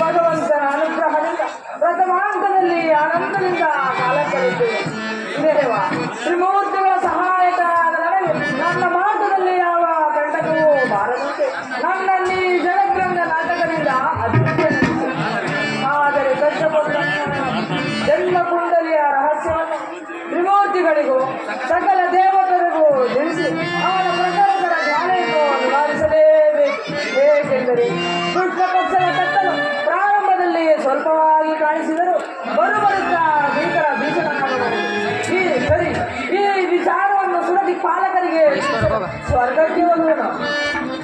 ಭಗವಂತನ ಅನುಗ್ರಹದಿಂದ ಪ್ರಥಮಾಂತದಲ್ಲಿ ಆನಂದದಿಂದ ಕಾಲ ಕಳೆಯುತ್ತೇವೆ. ದೇವ ತ್ರಿಮೂರ್ತಿಗಳ ಸಹಾಯಕರಾದ ನನಗೆ ನನ್ನ ಮಾರ್ಗದಲ್ಲಿ ಯಾವ ಕಂಟಕವೂ ಬಾರದಂತೆ ನನ್ನಲ್ಲಿ ಜಗದ್ರಂಗ ನಾಟಕದಿಂದ ಅಭಿವೃದ್ಧಿ. ಆದರೆ ಕಷ್ಟಪಟ್ಟ ಜನ್ಮ ಕುಂಡಲಿಯ ರಹಸ್ಯವನ್ನು ತ್ರಿಮೂರ್ತಿಗಳಿಗೂ ಸಕಲ ದೇವತರಿಗೂ ತಿಳಿಸಿ ಅವನ ಪ್ರಕಾರಗಳ ಜ್ಞಾನವನ್ನು ನಿವಾರಿಸಲೇಬೇಕು. ಏಕೆಂದರೆ ದುಷ್ಟಪಕ್ಷದ ಕತ್ತಲು ಪ್ರಾರಂಭದಲ್ಲಿ ಸ್ವಲ್ಪವಾಗಿ ಕಾಣಿಸಿದರೂ ಬರುತ್ತಾ ಭೀಕರ ಭೀಷಣನಾಗಬಹುದು. ಈ ವಿಚಾರವನ್ನು ಸುರದಿ ಪಾಲಕರಿಗೆ ಸ್ವರ್ಗಕ್ಕೆ ಹೋಗೋಣ.